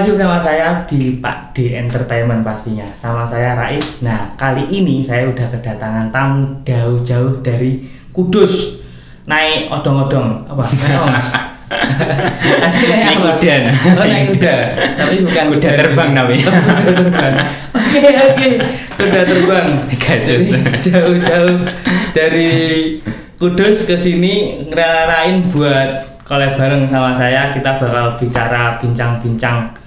lagi sama saya di Pak D Entertainment pastinya. Sama saya Rais. Nah, kali ini saya udah kedatangan tamu jauh-jauh dari Kudus. Naik odong-odong apa? Naik kuda. Oh, naik kuda. Tapi bukan kuda terbang namanya. Oke. Kuda terbang. Jauh-jauh dari Kudus ke sini ngerelain buat collab bareng sama saya. Kita bakal bincang-bincang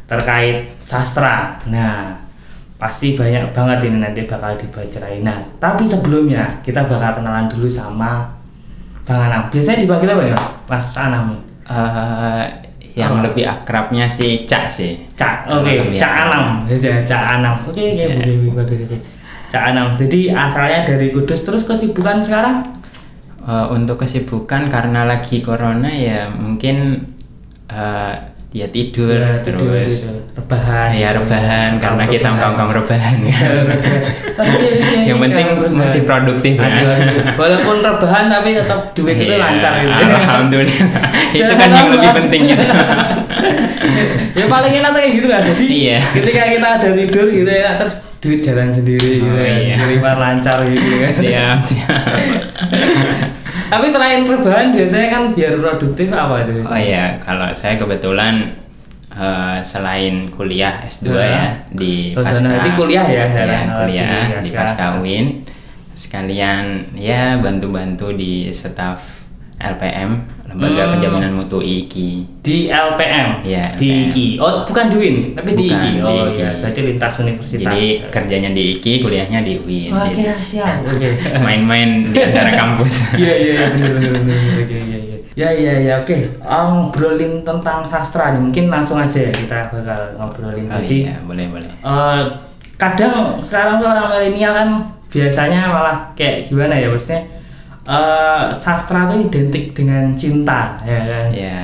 terkait sastra. Nah, pasti banyak banget ini nanti bakal dibacarain. Nah, tapi sebelumnya kita bakal kenalan dulu sama Bang Anam. Biasanya dipanggil apa ya, Mas Anam? Yang lebih akrabnya sih Cak sih. Cak, oke. Cak Anam. Cak Anam. Oke, Cak Anam. Jadi asalnya dari Kudus, terus kesibukan sekarang? Untuk kesibukan karena lagi corona ya mungkin dia tidur ya, terus rebahan. Ya rebahan karena kita ngomong rebahan ya. Yang penting masih produktif ya. Walaupun rebahan tapi tetap duit itu lancar gitu. Alhamdulillah. Itu kan yang lebih penting gitu. Ya paling enak kayak gitu kan. Jadi ketika kita ada tidur gitu ya, terus duit jalan sendiri gitu ya. Limpah lancar gitu kan. Iya. Tapi selain rebahan biasanya kan biar produktif apa itu? Oh iya, kalau saya kebetulan selain kuliah S2 ya di Nanti kuliah ya, kuliah di Paskawin, sekalian ya bantu-bantu di staf LPM, Lembaga Penjaminan Mutu IIKI. Di LPM? Ya, di IIKI. Oh, bukan di UIN, tapi di IIKI. Oh iya, berarti lintas universitas. Jadi kerjanya di IIKI, kuliahnya di UIN. Oke, siap. Main-main di antara kampus. Iya, benar. Ya, oke. Ngobrolin tentang sastra nih, mungkin langsung aja ya kita bakal ngobrolin. Iya, boleh. Kadang sekarang tuh orang milenial kan biasanya malah kayak gimana ya, maksudnya sastra itu identik dengan cinta, ya kan? Iya.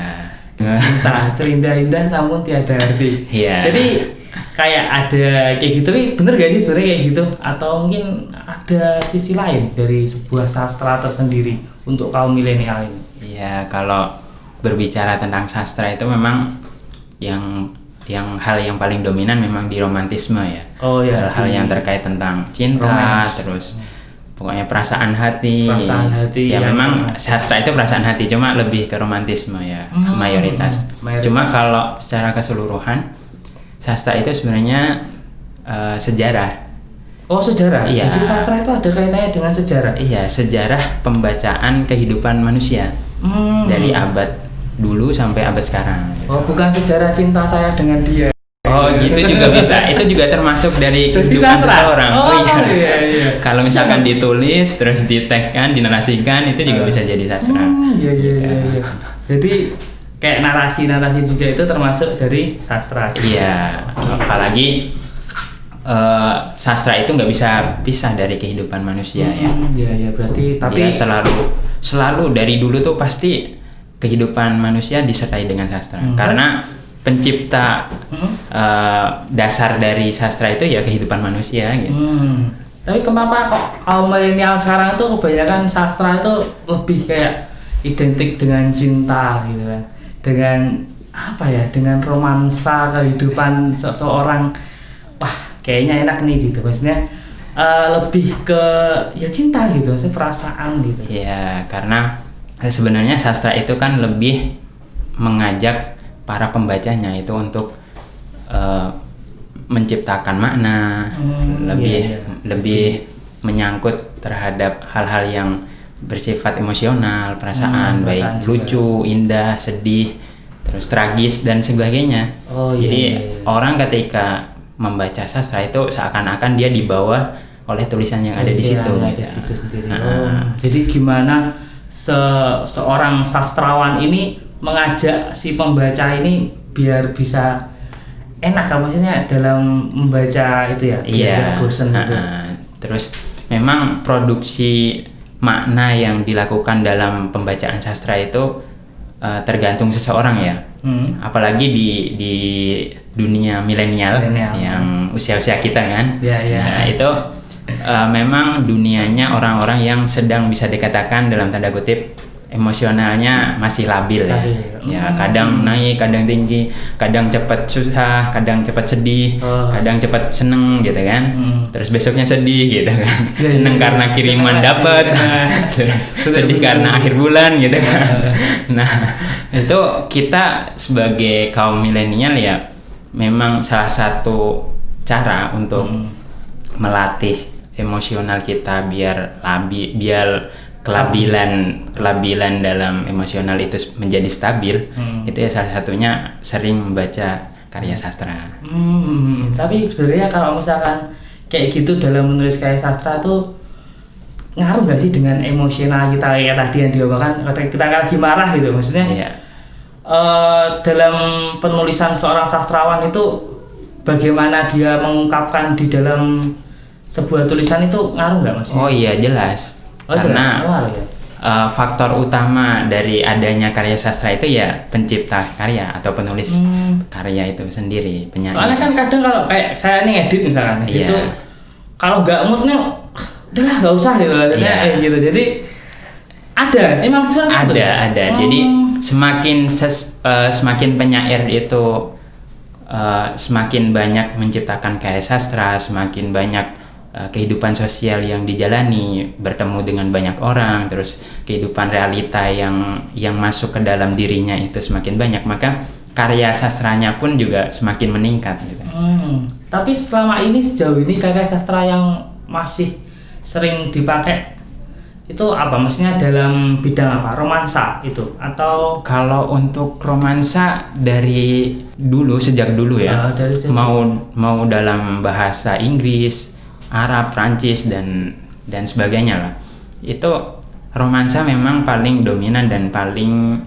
Cinta, terindah-indah namun tiada arti. Iya. Jadi kayak ada kayak gitu, bener gak sih sebenarnya kayak gitu? Atau mungkin ada sisi lain dari sebuah sastra tersendiri untuk kaum milenial ini? Iya, kalau berbicara tentang sastra itu memang yang hal yang paling dominan memang di romantisme ya. Oh ya. Hal yang terkait tentang cinta, terus pokoknya perasaan hati. Ya memang sastra itu perasaan hati, cuma lebih ke romantisme ya, mayoritas. Cuma kalau secara keseluruhan sastra itu sebenarnya sejarah. Oh, sejarah. Iya. Jadi sastra itu ada kaitannya dengan sejarah. Iya, sejarah pembacaan kehidupan manusia dari abad dulu sampai abad sekarang. Oh, bukan sejarah cinta saya dengan dia. Oh, gitu juga bisa. Itu juga termasuk dari kehidupan seseorang. Oh iya. Kalau misalkan ditulis, terus ditekskan, dinarasikan, itu juga bisa jadi sastra. Iya. Jadi kayak narasi juga itu termasuk dari sastra. Iya. Apalagi sastra itu nggak bisa pisah dari kehidupan manusia ya. Iya. Berarti tapi dia selalu dari dulu tuh pasti kehidupan manusia disertai dengan sastra. Karena pencipta dasar dari sastra itu ya kehidupan manusia gitu. Tapi kenapa kok kaum milenial sekarang tuh kebanyakan sastra itu lebih kayak identik dengan cinta gitu kan, dengan apa ya, dengan romansa kehidupan seseorang. Wah, kayaknya enak nih gitu, maksudnya lebih ke ya cinta gitu, perasaan gitu. Ya, karena sebenarnya sastra itu kan lebih mengajak para pembacanya itu untuk menciptakan makna, lebih menyangkut terhadap hal-hal yang bersifat emosional, perasaan, baik lucu, indah, sedih, terus tragis dan sebagainya. Jadi orang ketika membaca sastra itu seakan-akan dia dibawa oleh tulisan yang ada di situ. Jadi gimana seorang sastrawan ini mengajak si pembaca ini biar bisa enak, maksudnya dalam membaca itu ya, biar bosan gitu. Terus memang produksi makna yang dilakukan dalam pembacaan sastra itu tergantung seseorang ya. Apalagi di dunia milenial yang usia-usia kita kan. Nah, itu memang dunianya orang-orang yang sedang bisa dikatakan dalam tanda kutip emosionalnya masih labil ya. Ya kadang naik, kadang tinggi, kadang cepat susah, kadang cepat sedih, kadang cepat seneng gitu kan. Terus besoknya sedih gitu kan. Seneng karena kiriman dapat, sedih karena akhir bulan gitu kan. Nah, itu kita sebagai kaum milenial ya memang salah satu cara untuk melatih emosional kita biar kelabilan dalam emosional itu menjadi stabil. Itu ya salah satunya sering membaca karya sastra. Tapi sebenarnya kalau misalkan kayak gitu dalam menulis karya sastra tuh ngaruh nggak sih dengan emosional kita kayak tadi yang diomongkan, kita lagi marah gitu maksudnya? Iya. Dalam penulisan seorang sastrawan itu bagaimana dia mengungkapkan di dalam sebuah tulisan itu ngaruh nggak mas? Oh iya jelas. Karena faktor utama dari adanya karya sastra itu ya pencipta karya atau penulis karya itu sendiri, penyair. Soalnya kan kadang kalau kayak saya nih edit misalkan, itu kalau nggak moodnya, udahlah nggak usah gitu, gitu. Jadi ada. Jadi semakin penyair itu semakin banyak menciptakan karya sastra, semakin banyak kehidupan sosial yang dijalani, bertemu dengan banyak orang, terus kehidupan realita yang masuk ke dalam dirinya itu semakin banyak, maka karya sastranya pun juga semakin meningkat gitu. Tapi selama ini sejauh ini karya sastra yang masih sering dipakai itu apa? Maksudnya dalam bidang apa? Romansa itu atau? Kalau untuk romansa dari dulu, sejak dulu ya, mau dalam bahasa Inggris, Arab, Prancis dan sebagainya lah. Itu romansa memang paling dominan dan paling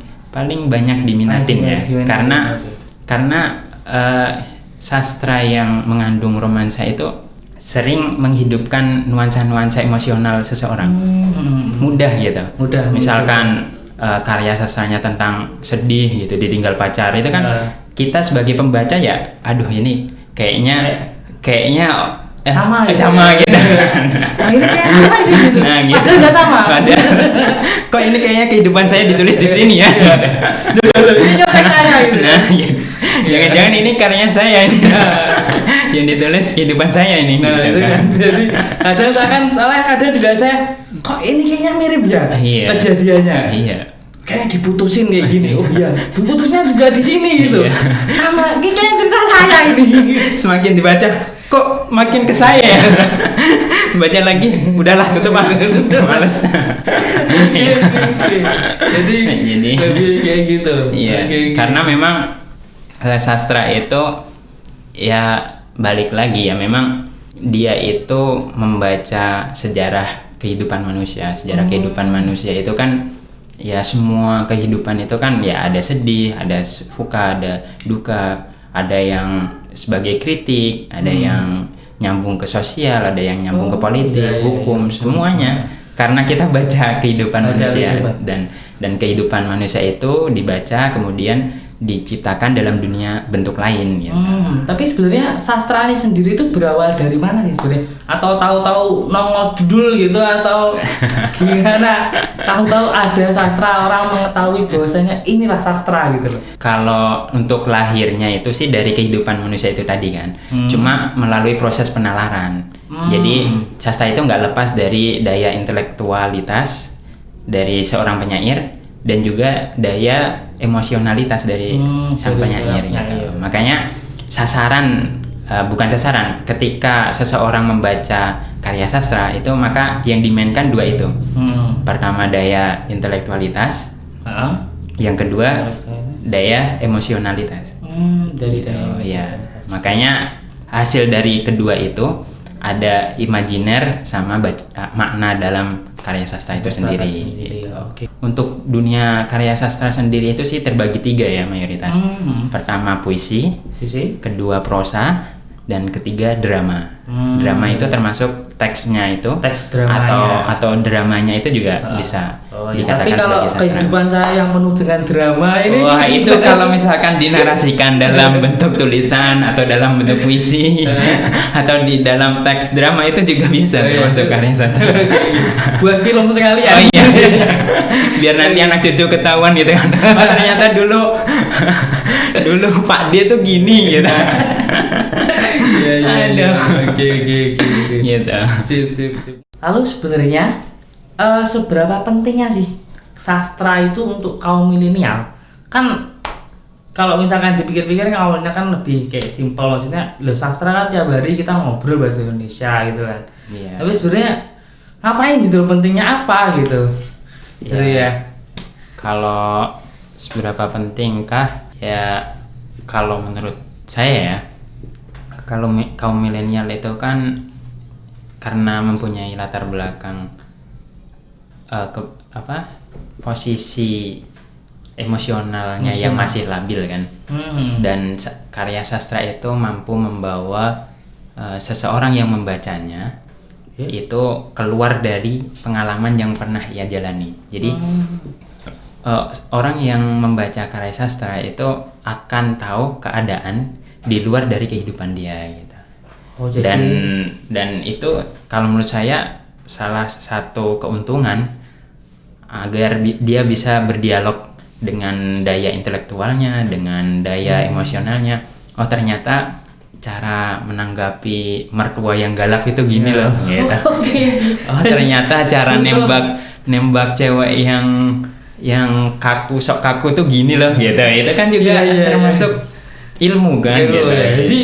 banyak diminatin ya. Karena sastra yang mengandung romansa itu sering menghidupkan nuansa-nuansa emosional seseorang. Mudah gitu. Misalkan karya sastranya tentang sedih gitu, ditinggal pacar, itu kan kita sebagai pembaca ya, aduh ini kayaknya sama gitu. Nah, gitu. Kok ini kayaknya kehidupan saya ditulis di sini ya. Nah, jangan-jangan ini karyanya saya ini. Yang ditulis kehidupan saya ini. Nah, itu kan. Jadi ada juga saya, kok ini kayaknya mirip ya kejadiannya. Iya. Kayak diputusin kayak gini. Oh iya, diputusnya juga di sini gitu. Sama, ini kayak cerita saya ini. Semakin dibaca, kok makin ke saya ya. Baca lagi, udahlah tutup males. Jadi kayak gitu. Iya. Karena memang sastra itu ya balik lagi ya, memang dia itu membaca sejarah kehidupan manusia. Kehidupan manusia itu kan ya semua kehidupan itu kan ya ada sedih, ada suka, ada duka, ada yang sebagai kritik, ada yang nyambung ke sosial, ada yang nyambung ke politik, hukum, semuanya. Karena kita baca kehidupan manusia dan kehidupan manusia itu dibaca kemudian diciptakan dalam dunia bentuk lain gitu. Tapi sebenarnya sastra ini sendiri itu berawal dari mana nih sebenarnya? Atau tahu-tahu nongol judul gitu atau gimana? Tahu-tahu ada sastra, orang mengetahui bahwasanya inilah sastra gitu loh. Kalau untuk lahirnya itu sih dari kehidupan manusia itu tadi kan. Cuma melalui proses penalaran. Jadi sastra itu nggak lepas dari daya intelektualitas dari seorang penyair dan juga daya emosionalitas dari sang penyair. Makanya bukan sasaran ketika seseorang membaca karya sastra itu, maka yang dimainkan dua itu. Pertama daya intelektualitas, yang kedua daya emosionalitas. Makanya hasil dari kedua itu ada imajiner sama makna dalam karya sastra itu sendiri. Untuk dunia karya sastra sendiri itu sih terbagi tiga ya mayoritas. Pertama puisi, kedua prosa, dan ketiga drama. Drama itu termasuk teksnya itu, teks dramanya. atau dramanya itu juga bisa dikatakan tapi kalau sebagai sastra. kehidupan saya yang penuh dengan drama ini, wah itu kalau misalkan dinarasikan dalam bentuk tulisan atau dalam bentuk puisi atau di dalam teks drama itu juga bisa termasuk karya sastra. Buat film sekali ya. Oh iya. Biar nanti anak cucu ketahuan gitu kan. Oh, ternyata dulu Pak D tuh gini gitu. Iya. Oke. Gitu. Sip. Lalu sebenarnya seberapa pentingnya sih sastra itu untuk kaum milenial? Kan kalau misalkan dipikir-pikir awalnya kan lebih kayak simpel, maksudnya sastra kan tiap hari kita ngobrol bahasa Indonesia gitu kan. Iya. Tapi sebenarnya ngapain gitu, pentingnya apa gitu? Gitu ya. Kalau seberapa pentingkah ya, kalau menurut saya ya, kalau kaum milenial itu kan karena mempunyai latar belakang posisi emosionalnya yang masih labil kan, dan karya sastra itu mampu membawa seseorang yang membacanya itu keluar dari pengalaman yang pernah ia jalani. Jadi orang yang membaca karya sastra itu akan tahu keadaan di luar dari kehidupan dia gitu. Dan itu kalau menurut saya salah satu keuntungan agar dia bisa berdialog dengan daya intelektualnya, dengan daya emosionalnya. Oh ternyata cara menanggapi mertua yang galak itu gini loh gitu. Oh ternyata cara nembak cewek yang sok kaku tuh gini loh gitu. Itu kan juga termasuk ilmu kan gitu. Jadi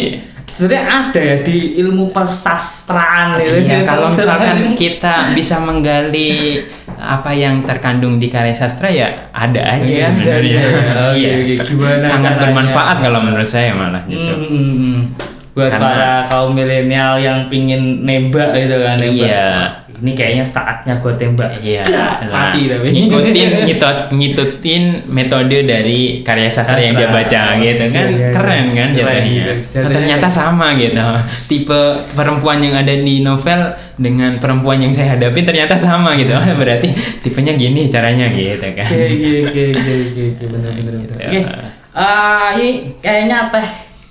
sebenarnya ada ya di ilmu persastraan gitu. Iya, kalau misalkan kita bisa menggali apa yang terkandung di karya sastra ya ada aja sebenarnya. Gimana sangat bermanfaat kalau menurut saya malah gitu. Buat para kaum milenial yang pingin nembak gitu kan, nembak. Iya. Ini kayaknya saatnya gue tembak. Iya. Mati tapi ngikutin metode dari karya sastra yang dia baca gitu kan. Keren kan jadinya. Ternyata sama gitu. Tipe perempuan yang ada di novel dengan perempuan yang saya hadapi ternyata sama gitu. Berarti tipenya gini caranya gitu kan. Oke, benar. Oke. Ini kayaknya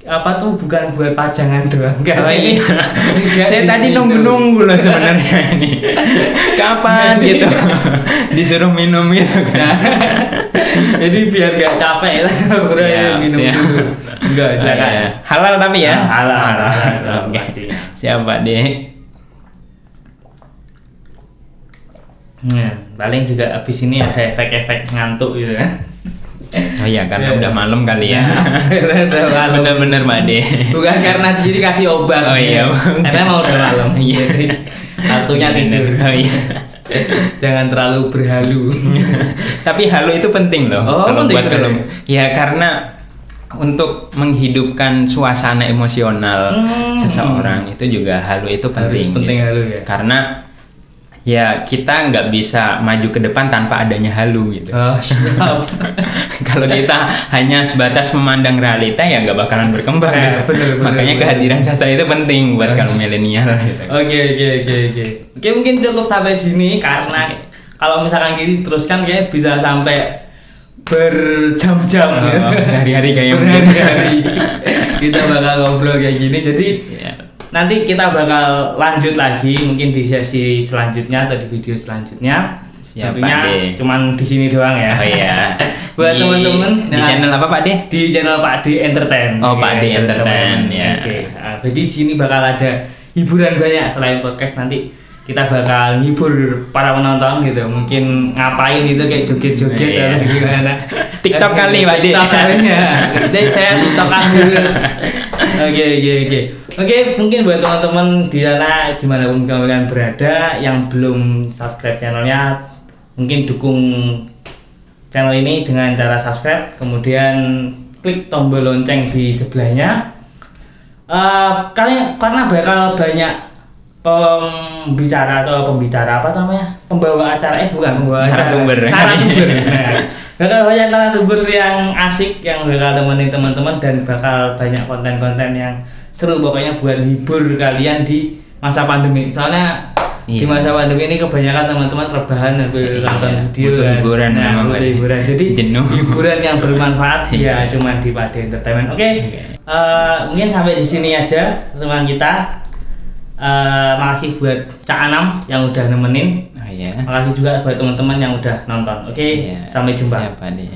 apa tuh bukan buat pajangan doang kan? Ini saya tadi nunggu loh sebenarnya ini kapan gitu disuruh minum gitu kan. Jadi biar gak capek lah bro minum dulu. Enggak, silakan. Halal tapi ya. Halal. Oke. Siapa deh? Paling juga abis ini ada efek-efek ngantuk gitu kan. Oh iya, karena udah malam kali ya. Bener-bener Mbak De. Bukan karena jadi kasih obat. Oh iya. Karena mau udah malam. Iya. Satunya tidur. Oh iya. Jangan terlalu berhalu. Tapi halu itu penting loh. Kalau buat film. Ya karena untuk menghidupkan suasana emosional seseorang itu juga halu itu penting. Penting halu ya. Karena ya kita nggak bisa maju ke depan tanpa adanya halu gitu. Oh, siap. Kalau kita hanya sebatas memandang realita ya nggak bakalan berkembang. Bener, makanya kehadiran sastra itu penting buat kaum milenial. Gitu. Oke, mungkin cukup sampai sini karena kalau misalkan gini teruskan kayaknya bisa sampai berjam-jam hari-hari kayak berhari-hari. Kita bakal ngobrol kayak gini, jadi nanti kita bakal lanjut lagi mungkin di sesi selanjutnya atau di video selanjutnya. Tentunya cuman di sini doang ya. Oh iya. Buat teman-teman di channel apa Pak De? Di channel Pak De Entertain. Oh Pak De Entertain ya. Oke. Jadi di sini bakal ada hiburan banyak selain podcast. Nanti kita bakal hibur para penonton gitu. Mungkin ngapain gitu kayak joget-joget atau gimana. TikTok kali Pak De. Jadi saya TikTokan dulu. Oke, mungkin buat teman-teman di sana dimanapun kalian berada yang belum subscribe channelnya, mungkin dukung channel ini dengan cara subscribe, kemudian klik tombol lonceng di sebelahnya. Karena bakal banyak pembawa acara bakal banyak narasumber yang asik yang bakal temenin teman-teman dan bakal banyak konten-konten yang seru pokoknya buat hibur kalian di masa pandemi. Soalnya di masa pandemi ini kebanyakan teman-teman rebahan sambil nonton video butuh hiburan, butuh hiburan. Jadi jenuh. hiburan yang bermanfaat ya cuma di Pade Entertainment. Oke. Mungkin sampai di sini aja teman kita. Makasih buat Cak Anam yang udah nemenin. Oh, iya. Makasih juga buat teman-teman yang udah nonton. Oke. Iya. Sampai jumpa. Siapa nih?